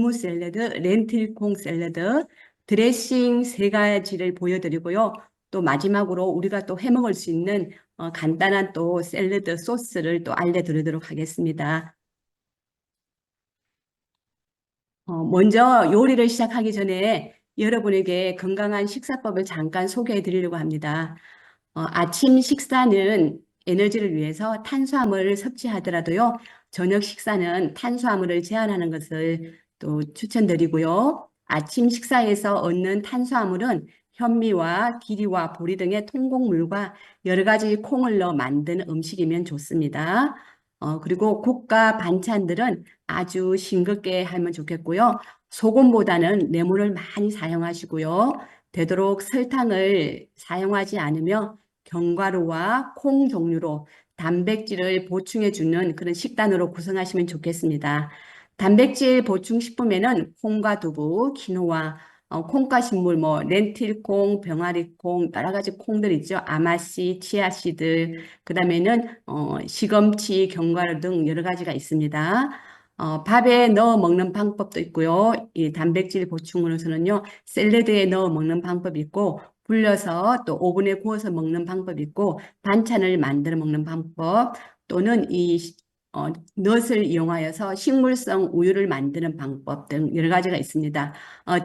두무 샐러드, 렌틸콩 샐러드, 드레싱 세 가지를 보여드리고요. 또 마지막으로 우리가 또 해먹을 수 있는 간단한 또 샐러드 소스를 또 알려드리도록 하겠습니다. 먼저 요리를 시작하기 전에 여러분에게 건강한 식사법을 잠깐 소개해 드리려고 합니다. 아침 식사는 에너지를 위해서 탄수화물을 섭취하더라도요, 저녁 식사는 탄수화물을 제한하는 것을 또 추천드리고요. 아침 식사에서 얻는 탄수화물은 현미와 기리와 보리 등의 통곡물과 여러 가지 콩을 넣어 만든 음식이면 좋습니다. 그리고 국과 반찬들은 아주 싱겁게 하면 좋겠고요. 소금보다는 레몬을 많이 사용하시고요. 되도록 설탕을 사용하지 않으며 견과류와 콩 종류로 단백질을 보충해주는 그런 식단으로 구성하시면 좋겠습니다. 단백질 보충 식품에는 콩과 두부, 키노아, 콩가신물, 뭐 렌틸콩, 병아리콩, 여러 가지 콩들 있죠. 아마씨, 치아씨들, 그다음에는 시금치, 견과류 등 여러 가지가 있습니다. 밥에 넣어 먹는 방법도 있고요. 이 단백질 보충으로서는요, 샐러드에 넣어 먹는 방법이 있고, 불려서 또 오븐에 구워서 먹는 방법이 있고, 반찬을 만들어 먹는 방법, 또는 넛을 이용하여서 식물성 우유를 만드는 방법 등 여러 가지가 있습니다.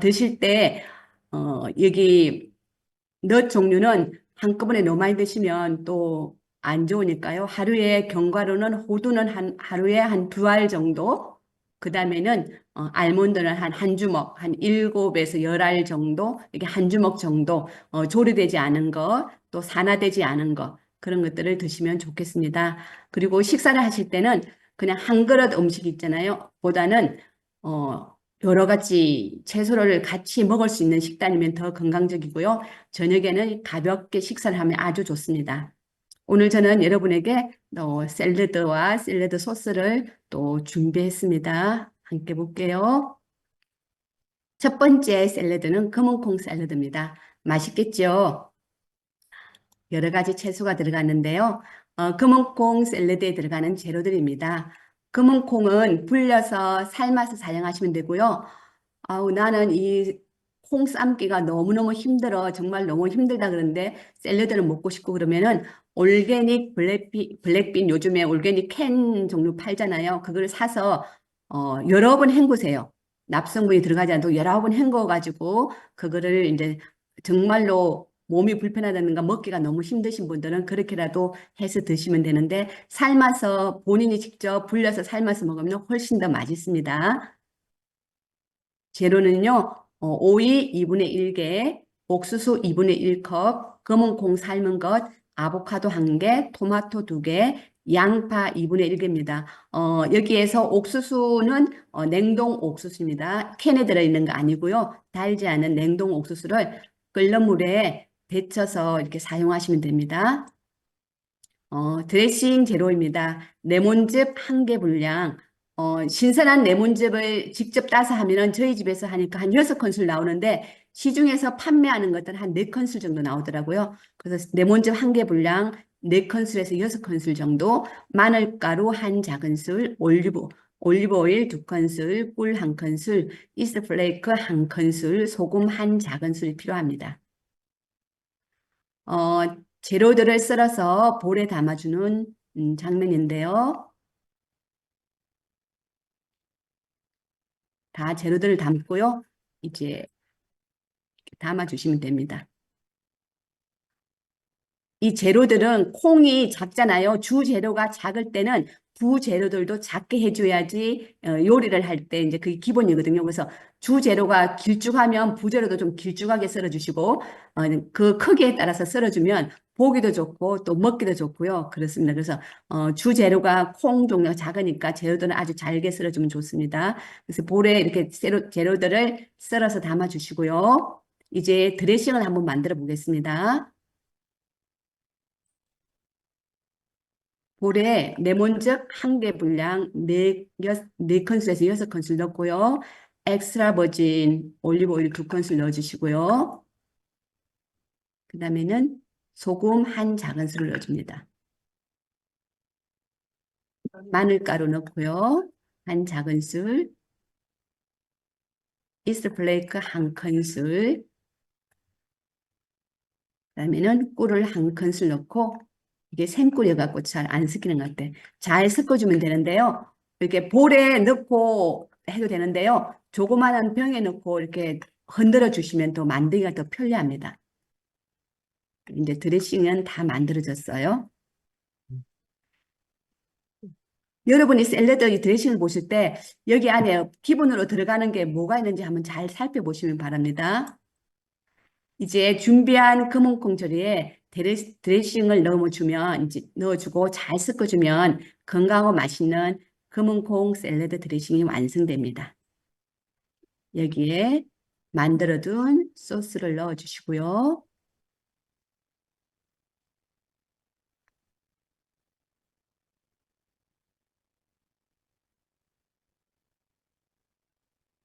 드실 때, 여기 넛 종류는 한꺼번에 너무 많이 드시면 또 안 좋으니까요. 하루에 견과류는 호두는 하루에 한 두 알 정도, 그 다음에는 알몬드는 한 주먹, 한 7에서 10알 정도, 이게 한 주먹 정도 조리되지 않은 거, 또 산화되지 않은 거, 그런 것들을 드시면 좋겠습니다. 그리고 식사를 하실 때는 그냥 한 그릇 음식 있잖아요. 보다는 여러 가지 채소를 같이 먹을 수 있는 식단이면 더 건강적이고요. 저녁에는 가볍게 식사를 하면 아주 좋습니다. 오늘 저는 여러분에게 샐러드와 샐러드 소스를 또 준비했습니다. 함께 볼게요. 첫 번째 샐러드는 검은콩 샐러드입니다. 맛있겠죠? 여러 가지 채소가 들어갔는데요. 검은콩 샐러드에 들어가는 재료들입니다. 검은콩은 불려서 삶아서 사용하시면 되고요. 아우, 나는 이 콩 삶기가 너무너무 힘들어. 정말 너무 힘들다 그러는데 샐러드를 먹고 싶고 그러면은 올게닉 블랙빈 요즘에 올게닉 캔 종류 팔잖아요. 그걸 사서 여러 번 헹구세요. 납성분이 들어가지 않도록 여러 번 헹궈가지고 그거를 이제 정말로 몸이 불편하다든가 먹기가 너무 힘드신 분들은 그렇게라도 해서 드시면 되는데 삶아서 본인이 직접 불려서 삶아서 먹으면 훨씬 더 맛있습니다. 재료는요, 오이 2분의 1개, 옥수수 2분의 1컵, 검은 콩 삶은 것, 아보카도 1개, 토마토 2개, 양파 2분의 1개입니다. 여기에서 옥수수는 냉동 옥수수입니다. 캔에 들어있는 거 아니고요. 달지 않은 냉동 옥수수를 끓는 물에 데쳐서 이렇게 사용하시면 됩니다. 드레싱 재료입니다. 레몬즙 1개 분량. 신선한 레몬즙을 직접 따서 하면은 저희 집에서 하니까 한 6큰술 나오는데 시중에서 판매하는 것들은 한 4큰술 정도 나오더라고요. 그래서 레몬즙 1개 분량 4큰술에서 6큰술 정도, 마늘가루 1 작은술, 올리브 오일 2큰술, 꿀 1큰술, 이스트 플레이크 1큰술, 소금 1 작은술이 필요합니다. 어, 재료들을 썰어서 볼에 담아주는 장면인데요. 다 재료들을 담고요. 이제 담아주시면 됩니다. 이 재료들은 콩이 작잖아요. 주 재료가 작을 때는 부재료들도 작게 해줘야지 요리를 할 때 이제 그게 기본이거든요. 그래서 주 재료가 길쭉하면 부재료도 좀 길쭉하게 썰어주시고 그 크기에 따라서 썰어주면 보기도 좋고 또 먹기도 좋고요. 그렇습니다. 그래서 주 재료가 콩 종류가 작으니까 재료들은 아주 잘게 썰어주면 좋습니다. 그래서 볼에 이렇게 재료들을 썰어서 담아주시고요. 이제 드레싱을 한번 만들어 보겠습니다. 볼에 레몬즙 1개 분량 4큰술에서 6큰술 넣고요. 엑스트라 버진 올리브 오일 2큰술 넣어주시고요. 그 다음에는 소금 1 작은술을 넣어줍니다. 마늘가루 넣고요. 1 작은술. 치즈 플레이크 한 큰술, 그다음에는 꿀을 한 큰술 넣고 이게 생꿀이어갖고 잘 안 섞이는 것 같아. 잘 섞어주면 되는데요. 이렇게 볼에 넣고 해도 되는데요. 조그마한 병에 넣고 이렇게 흔들어 주시면 더 만들기가 더 편리합니다. 이제 드레싱은 다 만들어졌어요. 여러분이 샐러드 이 드레싱을 보실 때 여기 안에 기본으로 들어가는 게 뭐가 있는지 한번 잘 살펴보시면 바랍니다. 이제 준비한 검은콩 조리에 드레싱을 넣어주면, 이제 넣어주고 잘 섞어주면 건강하고 맛있는 검은콩 샐러드 드레싱이 완성됩니다. 여기에 만들어둔 소스를 넣어주시고요.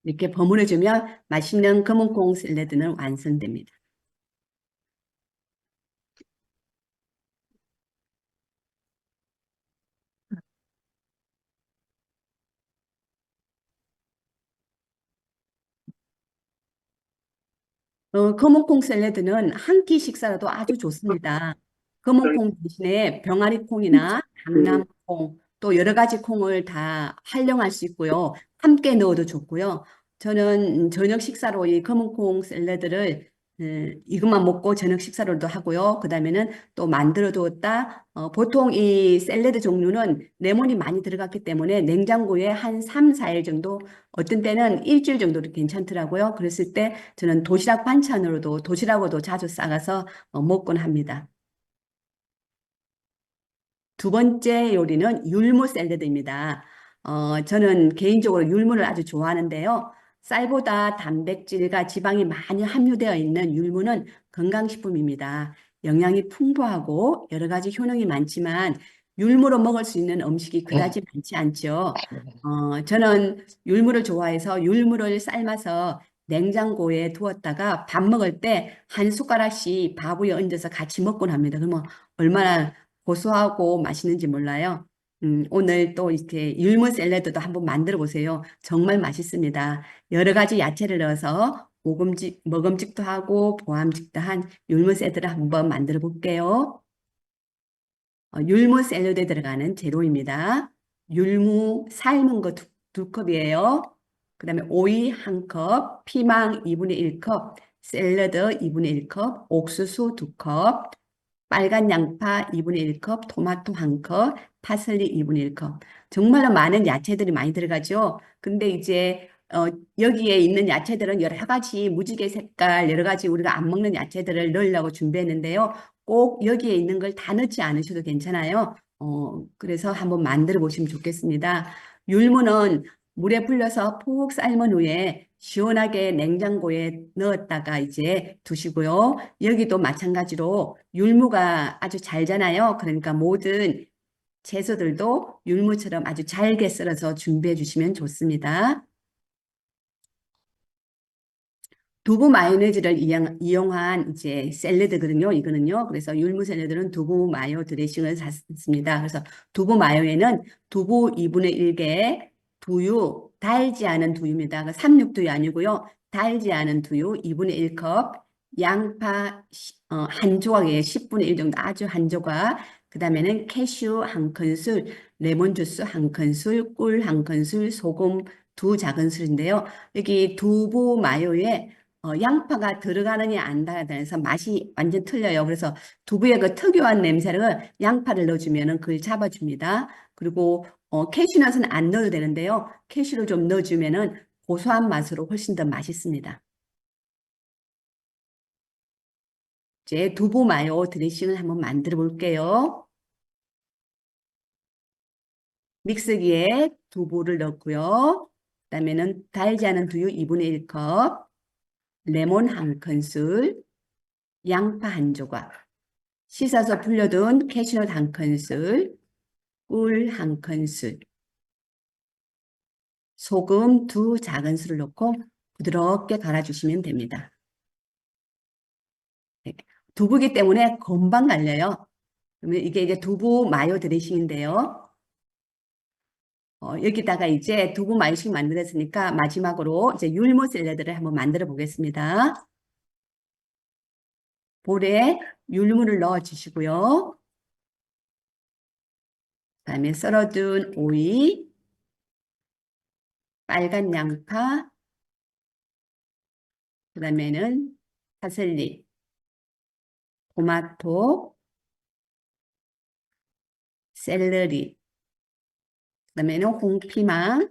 이렇게 버무려주면 맛있는 검은콩 샐러드는 완성됩니다. 검은콩 샐러드는 한 끼 식사라도 아주 좋습니다. 검은콩 대신에 병아리콩이나 강남콩 또 여러 가지 콩을 다 활용할 수 있고요. 함께 넣어도 좋고요. 저는 저녁 식사로 이 검은콩 샐러드를 이것만 먹고 저녁 식사로도 하고요. 그다음에는 또 만들어 두었다. 보통 이 샐러드 종류는 레몬이 많이 들어갔기 때문에 냉장고에 한 3, 4일 정도 어떤 때는 일주일 정도도 괜찮더라고요. 그랬을 때 저는 도시락 반찬으로도 도시락으로도 자주 싸가서 먹곤 합니다. 두 번째 요리는 율무 샐러드입니다. 저는 개인적으로 율무를 아주 좋아하는데요. 쌀보다 단백질과 지방이 많이 함유되어 있는 율무는 건강식품입니다. 영양이 풍부하고 여러 가지 효능이 많지만 율무로 먹을 수 있는 음식이 그다지 많지 않죠. 저는 율무를 좋아해서 율무를 삶아서 냉장고에 두었다가 밥 먹을 때 한 숟가락씩 밥 위에 얹어서 같이 먹곤 합니다. 그러면 얼마나 고소하고 맛있는지 몰라요. 오늘 또 이렇게 율무 샐러드도 한번 만들어 보세요. 정말 맛있습니다. 여러 가지 야채를 넣어서 먹음직도 하고 보암직도 한 율무 샐러드를 한번 만들어 볼게요. 율무 샐러드에 들어가는 재료입니다. 율무 삶은 거 두 컵이에요. 그 다음에 오이 한 컵, 피망 2분의 1컵, 샐러드 2분의 1컵, 옥수수 2컵, 빨간 양파 2분의 1컵, 토마토 1컵, 파슬리 2분의 1컵. 정말로 많은 야채들이 많이 들어가죠. 근데 이제 여기에 있는 야채들은 여러 가지 무지개 색깔, 여러 가지 우리가 안 먹는 야채들을 넣으려고 준비했는데요. 꼭 여기에 있는 걸 다 넣지 않으셔도 괜찮아요. 그래서 한번 만들어 보시면 좋겠습니다. 율무는 물에 불려서 푹 삶은 후에 시원하게 냉장고에 넣었다가 이제 두시고요. 여기도 마찬가지로 율무가 아주 잘잖아요. 그러니까 모든 채소들도 율무처럼 아주 잘게 썰어서 준비해 주시면 좋습니다. 두부 마요네즈를 이용한 이제 샐러드거든요. 이거는요. 그래서 율무 샐러드는 두부 마요 드레싱을 샀습니다. 그래서 두부 마요에는 두부 2분의 1개, 두유, 달지 않은 두유입니다. 그 삼육두유 아니고요. 달지 않은 두유 2분의 1컵, 양파 한 조각에 10분의 1 정도 아주 한 조각, 그 다음에는 캐슈 한 큰술, 레몬 주스 한 큰술, 꿀 한 큰술, 소금 두 작은술인데요. 여기 두부 마요에 양파가 들어가느냐 안 들어가느냐에서 맛이 완전 틀려요. 그래서 두부의 그 특유한 냄새를 양파를 넣어주면은 그걸 잡아줍니다. 그리고 캐슈넛은 안 넣어도 되는데요. 캐슈를 좀 넣어주면은 고소한 맛으로 훨씬 더 맛있습니다. 이제 두부 마요 드레싱을 한번 만들어 볼게요. 믹서기에 두부를 넣고요. 그다음에는 달지 않은 두유 2분의 1컵, 레몬 한 큰술, 양파 한 조각, 씻어서 불려둔 캐슈넛 한 큰술, 꿀 한 큰술, 소금 두 작은술을 넣고 부드럽게 갈아주시면 됩니다. 네. 두부기 때문에 금방 갈려요. 그러면 이게 이제 두부 마요 드레싱인데요. 여기다가 이제 두부 마요식 만들었으니까 마지막으로 이제 율무 샐러드를 한번 만들어 보겠습니다. 볼에 율무를 넣어 주시고요. 그다음에 썰어둔 오이, 빨간 양파, 그다음에는 파슬리, 토마토, 샐러리, 그다음에는 홍피망,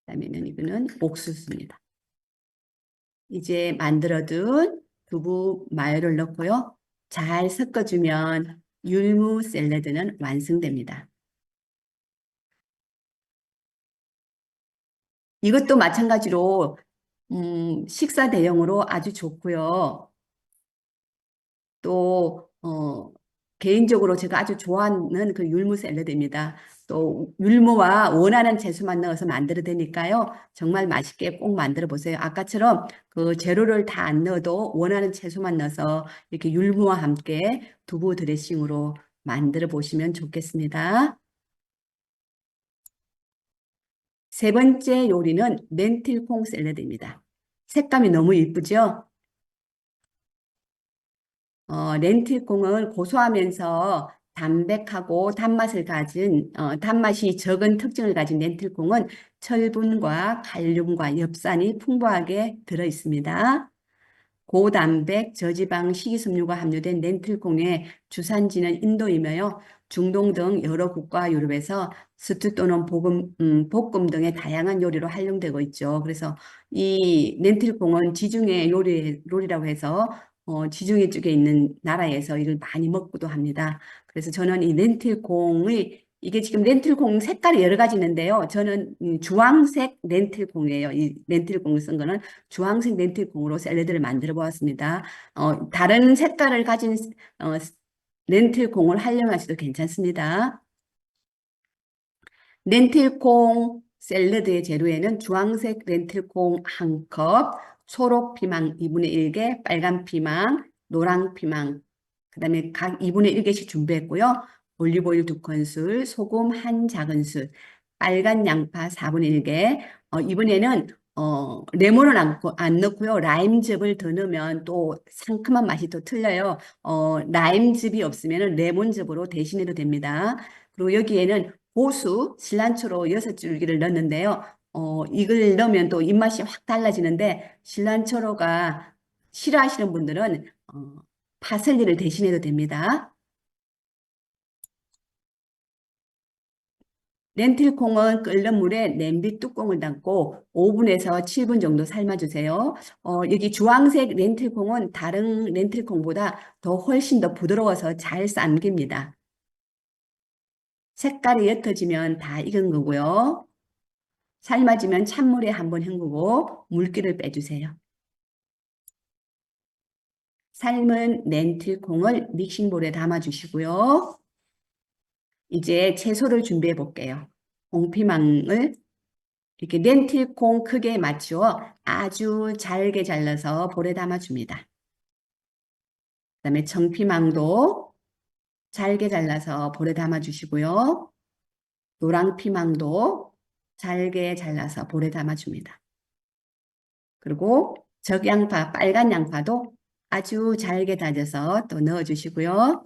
그다음에는 이거는 옥수수입니다. 이제 만들어둔 두부 마요를 넣고요. 잘 섞어주면 율무 샐러드는 완성됩니다. 이것도 마찬가지로 식사 대용으로 아주 좋고요. 또 개인적으로 제가 아주 좋아하는 그 율무 샐러드입니다. 또 율무와 원하는 채소만 넣어서 만들어도 되니까요. 정말 맛있게 꼭 만들어 보세요. 아까처럼 그 재료를 다 안 넣어도 원하는 채소만 넣어서 이렇게 율무와 함께 두부 드레싱으로 만들어 보시면 좋겠습니다. 세 번째 요리는 렌틸콩 샐러드입니다. 색감이 너무 예쁘죠? 렌틸콩은 고소하면서 담백하고 단맛이 적은 특징을 가진 렌틸콩은 철분과 칼륨과 엽산이 풍부하게 들어 있습니다. 고단백, 저지방, 식이섬유가 함유된 렌틸콩의 주산지는 인도이며 중동 등 여러 국가 유럽에서 스튜 또는 볶음 등의 다양한 요리로 활용되고 있죠. 그래서 이 렌틸콩은 지중해 요리라고 해서 지중해 쪽에 있는 나라에서 이걸 많이 먹기도 합니다. 그래서 저는 이 렌틸콩의 이게 지금 렌틸콩 색깔이 여러 가지 있는데요. 저는 주황색 렌틸콩이에요. 이 렌틸콩을 쓴 거는 주황색 렌틸콩으로 샐러드를 만들어 보았습니다. 다른 색깔을 가진 어, 렌틸콩을 활용하셔도 괜찮습니다. 렌틸콩 샐러드의 재료에는 주황색 렌틸콩 1컵, 초록 피망 2분의 1개, 빨간 피망, 노랑 피망, 그 다음에 각 2분의 1개씩 준비했고요. 올리브오일 2큰술, 소금 1작은술, 빨간 양파 4분의 1개. 이번에는 레몬은 안 넣고요. 라임즙을 더 넣으면 또 상큼한 맛이 또 틀려요. 라임즙이 없으면 레몬즙으로 대신해도 됩니다. 그리고 여기에는 고수, 실란초로 6줄기를 넣었는데요. 이걸 넣으면 또 입맛이 확 달라지는데 실란초로가 싫어하시는 분들은 파슬리를 대신해도 됩니다. 렌틸콩은 끓는 물에 냄비 뚜껑을 닫고 5분에서 7분 정도 삶아주세요. 여기 주황색 렌틸콩은 다른 렌틸콩보다 더 훨씬 더 부드러워서 잘 삶깁니다. 색깔이 옅어지면 다 익은 거고요. 삶아지면 찬물에 한번 헹구고 물기를 빼주세요. 삶은 렌틸콩을 믹싱볼에 담아주시고요. 이제 채소를 준비해 볼게요. 홍피망을 이렇게 렌틸콩 크기에 맞추어 아주 잘게 잘라서 볼에 담아줍니다. 그다음에 청피망도 잘게 잘라서 볼에 담아주시고요. 노랑피망도 잘게 잘라서 볼에 담아줍니다. 그리고 적양파, 빨간 양파도 아주 잘게 다져서 또 넣어주시고요.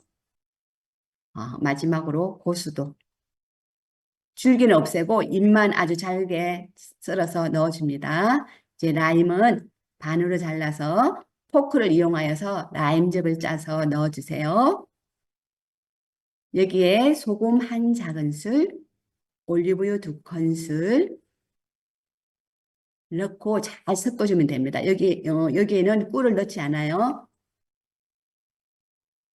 마지막으로 고수도 줄기는 없애고 잎만 아주 잘게 썰어서 넣어줍니다. 이제 라임은 반으로 잘라서 포크를 이용하여서 라임즙을 짜서 넣어주세요. 여기에 소금 1작은술, 올리브유 2큰술 넣고 잘 섞어주면 됩니다. 여기에는 꿀을 넣지 않아요.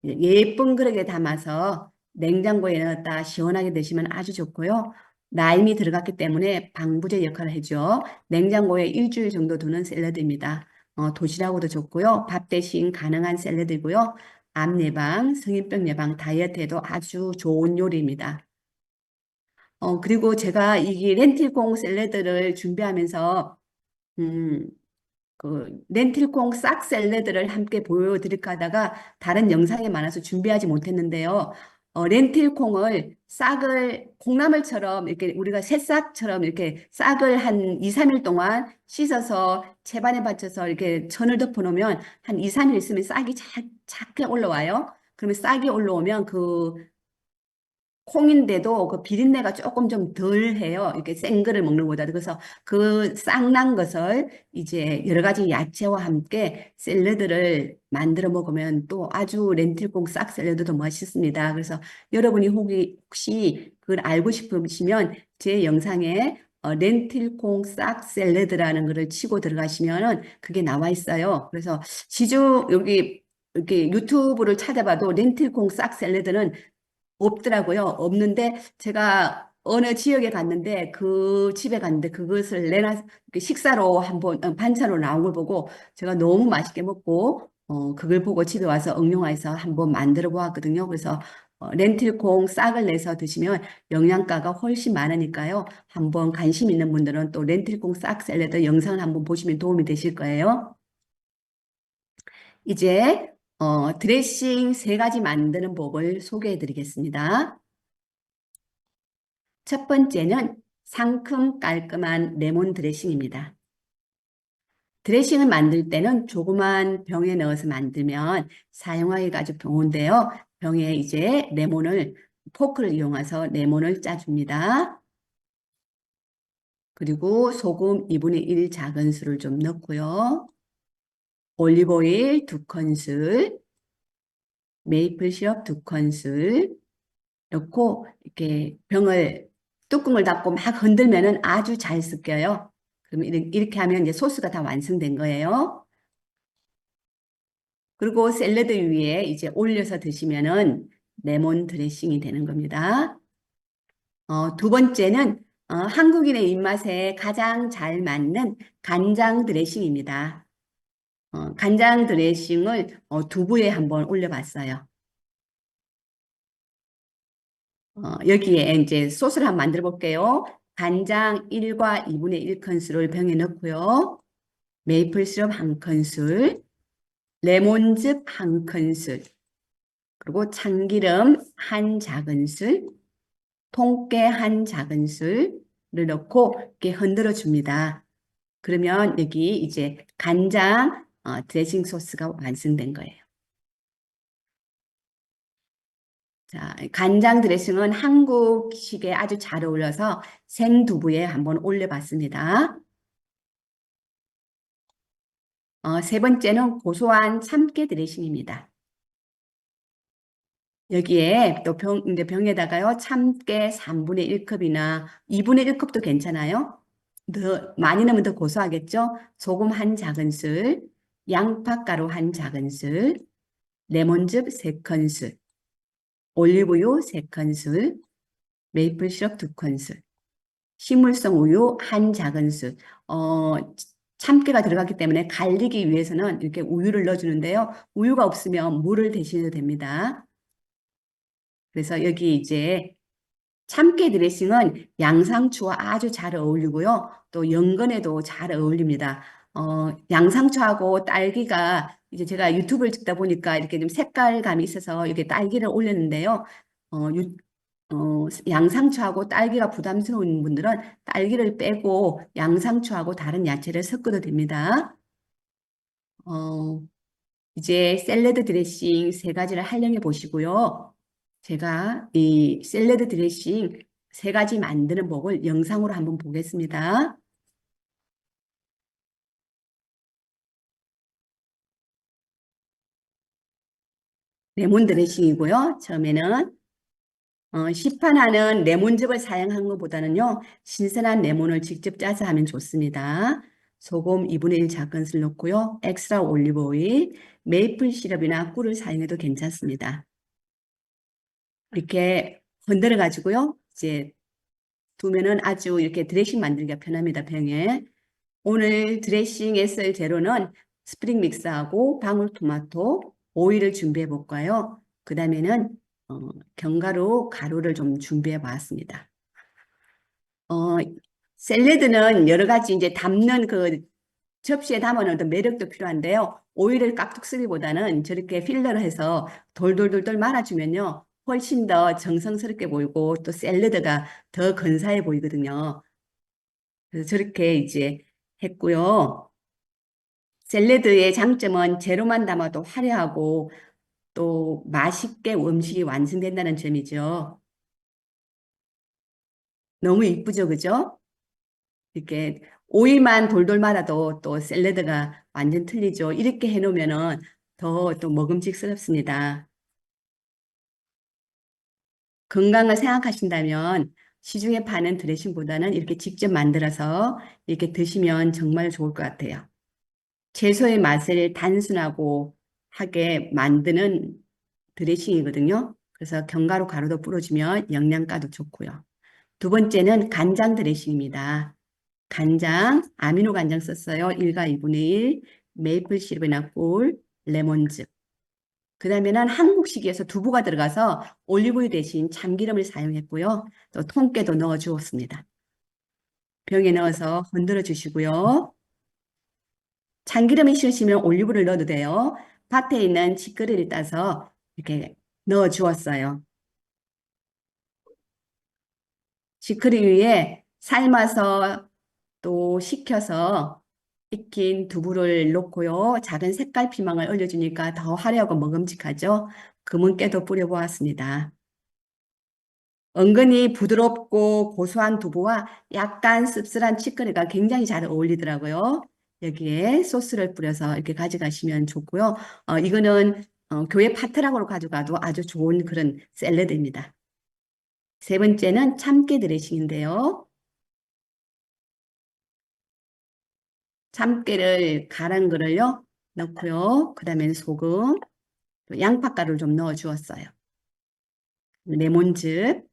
예쁜 그릇에 담아서 냉장고에 넣었다 시원하게 드시면 아주 좋고요. 라임이 들어갔기 때문에 방부제 역할을 해줘. 냉장고에 일주일 정도 두는 샐러드입니다. 도시락으로도 좋고요. 밥 대신 가능한 샐러드고요. 암 예방, 성인병 예방, 다이어트에도 아주 좋은 요리입니다. 그리고 제가 이 렌틸콩 샐러드를 준비하면서 음, 그 렌틸콩 싹 샐러드를 함께 보여드릴까 하다가 다른 영상이 많아서 준비하지 못했는데요. 렌틸콩을 싹을 콩나물처럼 이렇게 우리가 새싹처럼 이렇게 싹을 한 2, 3일 동안 씻어서 채반에 받쳐서 이렇게 천을 덮어 놓으면 한 2, 3일 있으면 싹이 작게 올라와요. 그러면 싹이 올라오면 그 콩인데도 그 비린내가 조금 좀 덜 해요. 이렇게 생 거를 먹는 것보다. 그래서 그 싹난 것을 이제 여러 가지 야채와 함께 샐러드를 만들어 먹으면 또 아주 렌틸콩 싹 샐러드도 맛있습니다. 그래서 여러분이 혹시 그걸 알고 싶으시면 제 영상에 렌틸콩 싹 샐러드라는 거를 치고 들어가시면은 그게 나와 있어요. 그래서 시중 여기 이렇게 유튜브를 찾아봐도 렌틸콩 싹 샐러드는 없더라고요. 없는데 제가 어느 지역에 갔는데 그 집에 갔는데 그것을 내놔 식사로 한번 반찬으로 나온 걸 보고 제가 너무 맛있게 먹고 그걸 보고 집에 와서 응용해서 한번 만들어 보았거든요. 그래서 렌틸콩 싹을 내서 드시면 영양가가 훨씬 많으니까요. 한번 관심 있는 분들은 또 렌틸콩 싹 샐러드 영상을 한번 보시면 도움이 되실 거예요. 이제 드레싱 세 가지 만드는 법을 소개해 드리겠습니다. 첫 번째는 상큼 깔끔한 레몬 드레싱입니다. 드레싱을 만들 때는 조그만 병에 넣어서 만들면 사용하기가 아주 좋은데요. 병에 이제 레몬을 포크를 이용해서 레몬을 짜줍니다. 그리고 소금 2분의 1 작은술을 좀 넣고요. 올리브오일 2큰술, 메이플 시럽 2큰술 넣고 이렇게 뚜껑을 닫고 막 흔들면은 아주 잘 섞여요. 그러면 이렇게 하면 이제 소스가 다 완성된 거예요. 그리고 샐러드 위에 이제 올려서 드시면은 레몬 드레싱이 되는 겁니다. 두 번째는 한국인의 입맛에 가장 잘 맞는 간장 드레싱입니다. 간장 드레싱을 두부에 한번 올려봤어요. 여기에 이제 소스를 한번 만들어 볼게요. 간장 1과 2분의 1큰술을 병에 넣고요. 메이플 시럽 1큰술, 레몬즙 1큰술, 그리고 참기름 1작은술, 통깨 1작은술을 넣고 이렇게 흔들어 줍니다. 그러면 여기 이제 간장 드레싱 소스가 완성된 거예요. 자, 간장 드레싱은 한국식에 아주 잘 어울려서 생두부에 한번 올려봤습니다. 세 번째는 고소한 참깨 드레싱입니다. 여기에 또 이제 병에다가요, 참깨 3분의 1컵이나 2분의 1컵도 괜찮아요. 더 많이 넣으면 더 고소하겠죠? 소금 1작은술, 양파가루 1작은술, 레몬즙 3큰술, 올리브유 3큰술, 메이플 시럽 2큰술, 식물성 우유 1작은술. 참깨가 들어갔기 때문에 갈리기 위해서는 이렇게 우유를 넣어주는데요. 우유가 없으면 물을 대신해도 됩니다. 그래서 여기 이제 참깨 드레싱은 양상추와 아주 잘 어울리고요. 또 연근에도 잘 어울립니다. 양상추하고 딸기가 이제 제가 유튜브를 찍다 보니까 이렇게 좀 색깔감이 있어서 이렇게 딸기를 올렸는데요. 양상추하고 딸기가 부담스러운 분들은 딸기를 빼고 양상추하고 다른 야채를 섞어도 됩니다. 어, 이제 샐러드 드레싱 세 가지를 활용해 보시고요. 제가 이 샐러드 드레싱 세 가지 만드는 법을 영상으로 한번 보겠습니다. 레몬 드레싱이고요. 처음에는 시판하는 레몬즙을 사용하는 것보다는요. 신선한 레몬을 직접 짜서 하면 좋습니다. 소금 2분의 1 작은술 넣고요. 엑스트라 올리브 오일, 메이플 시럽이나 꿀을 사용해도 괜찮습니다. 이렇게 건드려 가지고요. 이제 두면은 아주 이렇게 드레싱 만들기가 편합니다. 병에. 오늘 드레싱에 쓸 재료는 스프링 믹스하고 방울토마토, 오일을 준비해 볼까요? 그 다음에는 견과류 가루를 좀 준비해 봤습니다. 어, 샐러드는 여러 가지 이제 담는 그 접시에 담아놓은 어떤 매력도 필요한데요. 오일을 깍둑 쓰기보다는 저렇게 필러를 해서 돌돌돌돌 말아주면요. 훨씬 더 정성스럽게 보이고 또 샐러드가 더 근사해 보이거든요. 그래서 저렇게 이제 했고요. 샐러드의 장점은 재료만 담아도 화려하고 또 맛있게 음식이 완성된다는 점이죠. 너무 이쁘죠, 그죠? 이렇게 오이만 돌돌 말아도 또 샐러드가 완전 틀리죠. 이렇게 해놓으면은 더 또 먹음직스럽습니다. 건강을 생각하신다면 시중에 파는 드레싱보다는 이렇게 직접 만들어서 이렇게 드시면 정말 좋을 것 같아요. 채소의 맛을 단순하고 하게 만드는 드레싱이거든요. 그래서 견과류 가루도 뿌려주면 영양가도 좋고요. 두 번째는 간장 드레싱입니다. 간장, 아미노 간장 썼어요. 1과 2분의 1, 메이플 시럽이나 꿀, 레몬즙. 그 다음에는 한국식이어서 두부가 들어가서 올리브유 대신 참기름을 사용했고요. 또 통깨도 넣어 주었습니다. 병에 넣어서 흔들어 주시고요. 참기름이 싫으시면 올리브를 넣어도 돼요. 밭에 있는 치커리를 따서 이렇게 넣어 주었어요. 치커리 위에 삶아서 또 식혀서 익힌 두부를 넣고요. 작은 색깔 피망을 올려주니까 더 화려하고 먹음직하죠. 검은 깨도 뿌려보았습니다. 은근히 부드럽고 고소한 두부와 약간 씁쓸한 치커리가 굉장히 잘 어울리더라고요. 여기에 소스를 뿌려서 이렇게 가져가시면 좋고요. 이거는 교회 파트락으로 가져가도 아주 좋은 그런 샐러드입니다. 세 번째는 참깨 드레싱인데요. 참깨를 갈은 거를요 넣고요. 그 다음에 소금, 또 양파가루를 좀 넣어 주었어요. 레몬즙,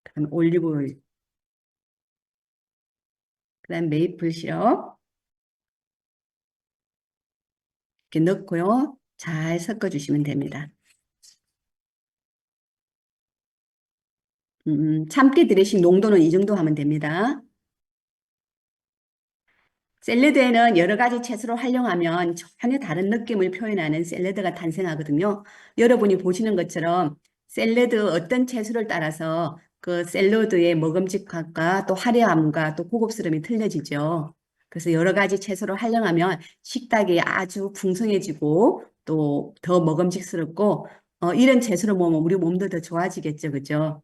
그다음 올리브 오일, 그다음 메이플 시럽 이렇게 넣고요. 잘 섞어 주시면 됩니다. 참깨 드레싱 농도는 이 정도 하면 됩니다. 샐러드에는 여러 가지 채소를 활용하면 전혀 다른 느낌을 표현하는 샐러드가 탄생하거든요. 여러분이 보시는 것처럼 샐러드 어떤 채소를 따라서 그 샐러드의 먹음직함과 또 화려함과 또 고급스러움이 틀려지죠. 그래서 여러 가지 채소를 활용하면 식탁이 아주 풍성해지고 또 더 먹음직스럽고 이런 채소를 먹으면 우리 몸도 더 좋아지겠죠. 그죠?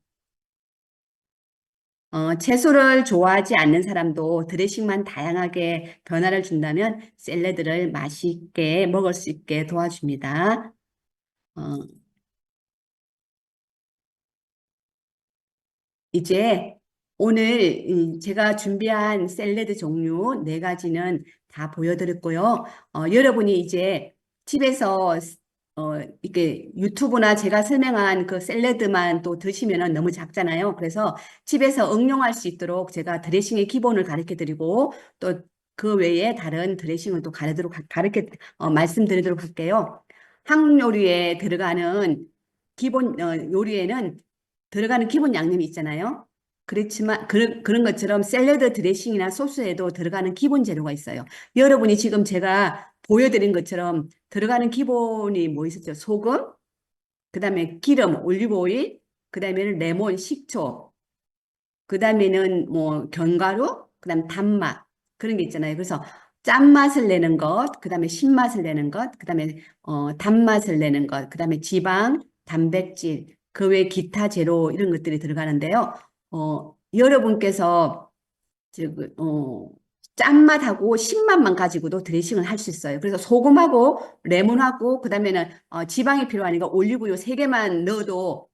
채소를 좋아하지 않는 사람도 드레싱만 다양하게 변화를 준다면 샐러드를 맛있게 먹을 수 있게 도와줍니다. 어, 이제 오늘 제가 준비한 샐러드 종류 네 가지는 다 보여드렸고요. 여러분이 이제 집에서 이렇게 유튜브나 제가 설명한 그 샐러드만 또 드시면은 너무 작잖아요. 그래서 집에서 응용할 수 있도록 제가 드레싱의 기본을 가르쳐 드리고 또 그 외에 다른 드레싱을 또 말씀드리도록 할게요. 한국 요리에 들어가는 기본 요리에는 들어가는 기본 양념이 있잖아요. 그렇지만 그런 것처럼 샐러드 드레싱이나 소스에도 들어가는 기본 재료가 있어요. 여러분이 지금 제가 보여드린 것처럼 들어가는 기본이 뭐 있었죠? 소금, 그다음에 기름, 올리브 오일, 그다음에는 레몬, 식초, 그다음에는 뭐 견과류, 그다음 단맛 그런 게 있잖아요. 그래서 짠맛을 내는 것, 그다음에 신맛을 내는 것, 그다음에 단맛을 내는 것, 그다음에 지방, 단백질, 그 외 기타 재료 이런 것들이 들어가는데요. 여러분께서 즉 짠맛하고 신맛만 가지고도 드레싱을 할 수 있어요. 그래서 소금하고 레몬하고 그다음에는 지방이 필요하니까 올리브유 세 개만 넣어도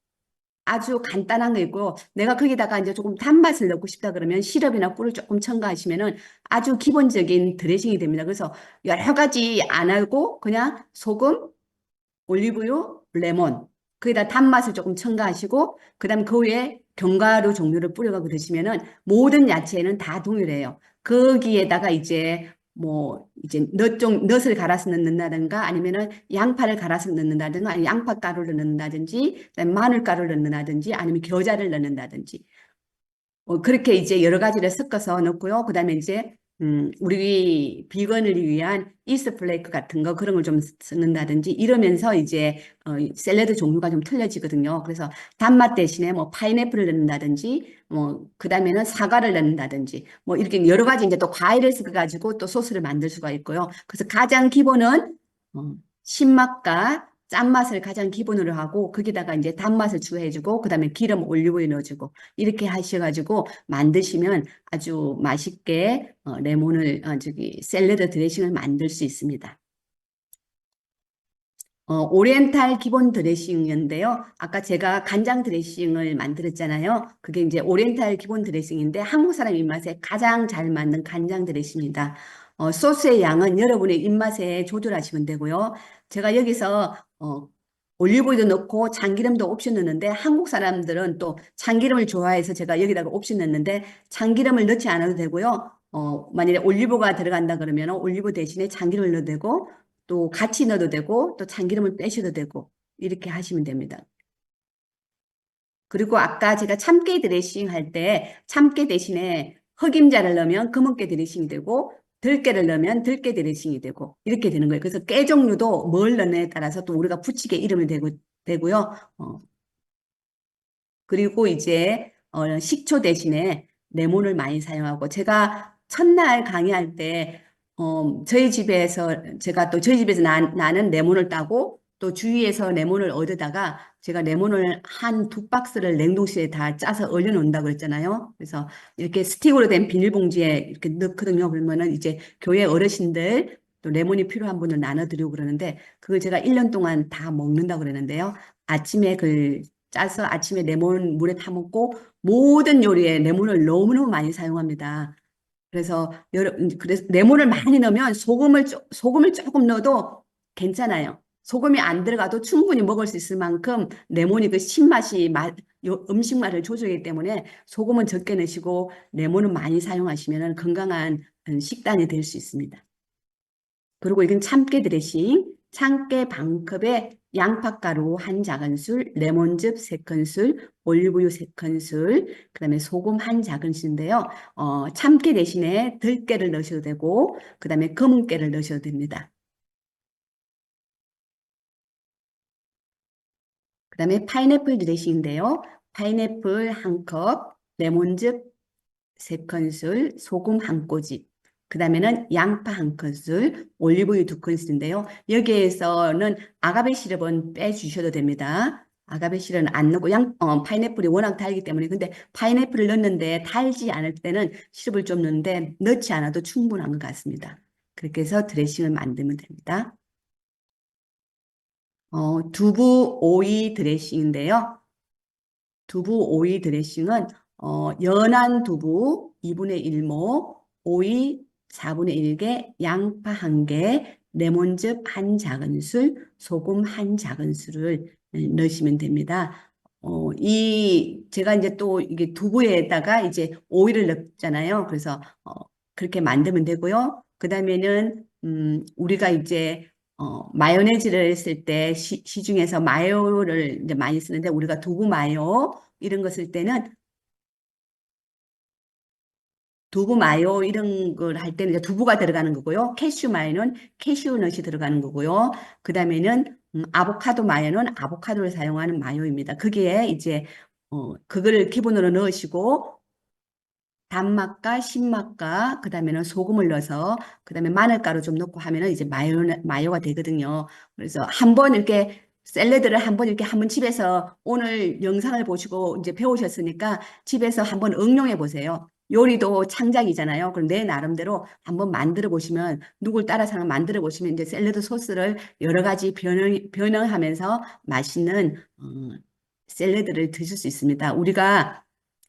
아주 간단한 거 있고 내가 거기다가 이제 조금 단맛을 넣고 싶다 그러면 시럽이나 꿀을 조금 첨가하시면은 아주 기본적인 드레싱이 됩니다. 그래서 여러 가지 안 하고 그냥 소금, 올리브유, 레몬 거기다 단맛을 조금 첨가하시고 그다음 그 위에 견과류 종류를 뿌려가고 드시면은 모든 야채는 다 동일해요. 거기에다가 이제 뭐 이제 넛을 갈아서 넣는다든가 아니면은 양파를 갈아서 넣는다든가 아니면 양파 가루를 넣는다든지 그다음에 마늘 가루를 넣는다든지 아니면 겨자를 넣는다든지 그렇게 이제 여러 가지를 섞어서 넣고요. 그다음에 이제 우리 비건을 위한 이스트 플레이크 같은 거 그런 걸 좀 쓰는다든지 이러면서 이제 이 샐러드 종류가 좀 틀려지거든요. 그래서 단맛 대신에 뭐 파인애플을 넣는다든지 뭐 그다음에는 사과를 넣는다든지 뭐 이렇게 여러 가지 이제 또 과일을 섞어가지고 또 소스를 만들 수가 있고요. 그래서 가장 기본은 신맛과 짠맛을 가장 기본으로 하고 거기다가 이제 단맛을 추가해주고 그다음에 기름 올리브유 넣어주고 이렇게 하셔가지고 만드시면 아주 맛있게 레몬을 저기 샐러드 드레싱을 만들 수 있습니다. 오리엔탈 기본 드레싱인데요. 아까 제가 간장 드레싱을 만들었잖아요. 그게 이제 오리엔탈 기본 드레싱인데 한국 사람 입맛에 가장 잘 맞는 간장 드레싱입니다. 소스의 양은 여러분의 입맛에 조절하시면 되고요. 제가 여기서 올리브유도 넣고 참기름도 옵션 넣는데 한국 사람들은 또 참기름을 좋아해서 제가 여기다가 옵션 넣는데 참기름을 넣지 않아도 되고요. 만약에 올리브가 들어간다 그러면 올리브 대신에 참기름을 넣어도 되고 또 같이 넣어도 되고 또 참기름을 빼셔도 되고 이렇게 하시면 됩니다. 그리고 아까 제가 참깨 드레싱 할 때 참깨 대신에 흑임자를 넣으면 검은깨 드레싱이 되고 들깨를 넣으면 들깨 드레싱이 되고 이렇게 되는 거예요. 그래서 깨 종류도 뭘 넣느냐에 따라서 또 우리가 부치게 이름을 되고요. 그리고 이제 식초 대신에 레몬을 많이 사용하고 제가 첫날 강의할 때 저희 집에서 제가 또 저희 집에서 나는 레몬을 따고 또 주위에서 레몬을 얻어다가 제가 레몬을 한 두 박스를 냉동실에 다 짜서 얼려놓는다고 그랬잖아요. 그래서 이렇게 스틱으로 된 비닐봉지에 이렇게 넣거든요. 그러면은 이제 교회 어르신들 또 레몬이 필요한 분을 나눠드리고 그러는데 그걸 제가 1년 동안 다 먹는다고 그랬는데요. 아침에 그 짜서 아침에 레몬 물에 타먹고 모든 요리에 레몬을 너무너무 많이 사용합니다. 그래서 레몬을 많이 넣으면 소금을 조금 넣어도 괜찮아요. 소금이 안 들어가도 충분히 먹을 수 있을 만큼 레몬이 그 신맛이 음식 맛을 조절하기 때문에 소금은 적게 넣으시고 레몬은 많이 사용하시면 건강한 식단이 될 수 있습니다. 그리고 이건 참깨 드레싱, 참깨 반컵에 양파가루 한 작은술, 레몬즙 3큰술, 올리브유 3큰술, 그다음에 소금 한 작은술인데요. 참깨 대신에 들깨를 넣으셔도 되고, 그다음에 검은깨를 넣으셔도 됩니다. 그다음에 파인애플 드레싱인데요. 파인애플 한 컵, 레몬즙 3큰술, 소금 한 꼬집, 그 다음에는 양파 한 큰술, 올리브유 2큰술인데요. 여기에서는 아가베 시럽은 빼주셔도 됩니다. 아가베 시럽은 안 넣고 파인애플이 워낙 달기 때문에 근데 파인애플을 넣는데 달지 않을 때는 시럽을 좀 넣는데 넣지 않아도 충분한 것 같습니다. 그렇게 해서 드레싱을 만들면 됩니다. 두부 오이 드레싱인데요. 두부 오이 드레싱은 연한 두부 2분의 1모, 오이 4분의 1개, 양파 1개, 레몬즙 한 작은술, 소금 한 작은술을 넣으시면 됩니다. 제가 이제 또 이게 두부에다가 이제 오이를 넣잖아요. 그래서 그렇게 만들면 되고요. 그 다음에는 우리가 이제 마요네즈를 쓸 때 시중에서 마요를 이제 많이 쓰는데 우리가 두부 마요 이런 거 쓸 때는 두부 마요 이런 걸 할 때는 이제 두부가 들어가는 거고요. 캐슈 마요는 캐슈넛이 들어가는 거고요. 그다음에는 아보카도 마요는 아보카도를 사용하는 마요입니다. 그게 이제 그거를 기본으로 넣으시고 단맛과 신맛과 그다음에는 소금을 넣어서 그다음에 마늘가루 좀 넣고 하면은 이제 마요가 되거든요. 그래서 한번 이렇게 샐러드를 한번 이렇게 한번 집에서 오늘 영상을 보시고 이제 배우셨으니까 집에서 한번 응용해 보세요. 요리도 창작이잖아요. 그럼 내 나름대로 한번 만들어 보시면 누굴 따라서 만들어 보시면 이제 샐러드 소스를 여러 가지 변형하면서 맛있는 샐러드를 드실 수 있습니다. 우리가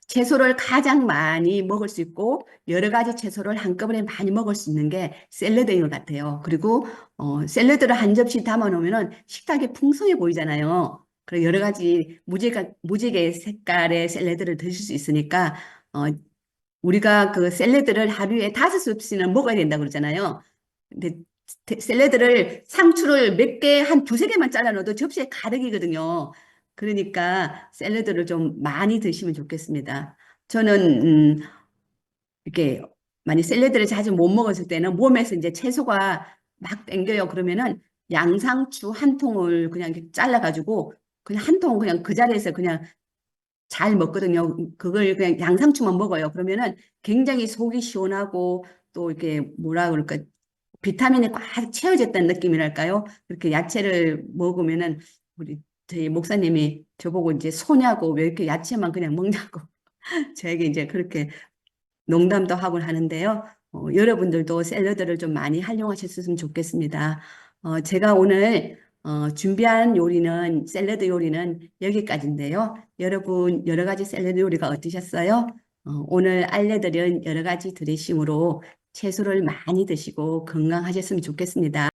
채소를 가장 많이 먹을 수 있고 여러 가지 채소를 한꺼번에 많이 먹을 수 있는 게 샐러드인 것 같아요. 그리고 샐러드를 한 접시 담아 놓으면 식탁이 풍성해 보이잖아요. 그리고 여러 가지 무지개 색깔의 샐러드를 드실 수 있으니까 어, 우리가 그 샐러드를 하루에 5접시는 먹어야 된다고 그러잖아요. 근데 샐러드를 상추를 몇 개, 한 두세 개만 잘라 넣어도 접시에 가득이거든요. 그러니까 샐러드를 좀 많이 드시면 좋겠습니다. 저는 이렇게 만약 샐러드를 자주 못 먹었을 때는 몸에서 이제 채소가 막 땡겨요. 그러면은 양상추 한 통을 그냥 이렇게 잘라가지고 그냥 한 통 그냥 그 자리에서 그냥 잘 먹거든요. 그걸 그냥 양상추만 먹어요. 그러면은 굉장히 속이 시원하고 또 이렇게 뭐라 그럴까 비타민이 꽉 채워졌다는 느낌이랄까요? 그렇게 야채를 먹으면은 우리 저희 목사님이 저보고 이제 소냐고 왜 이렇게 야채만 그냥 먹냐고 저에게 이제 그렇게 농담도 하곤 하는데요. 여러분들도 샐러드를 좀 많이 활용하셨으면 좋겠습니다. 제가 오늘 준비한 요리는 샐러드 요리는 여기까지인데요. 여러분 여러 가지 샐러드 요리가 어떠셨어요? 오늘 알려드린 여러 가지 드레싱으로 채소를 많이 드시고 건강하셨으면 좋겠습니다.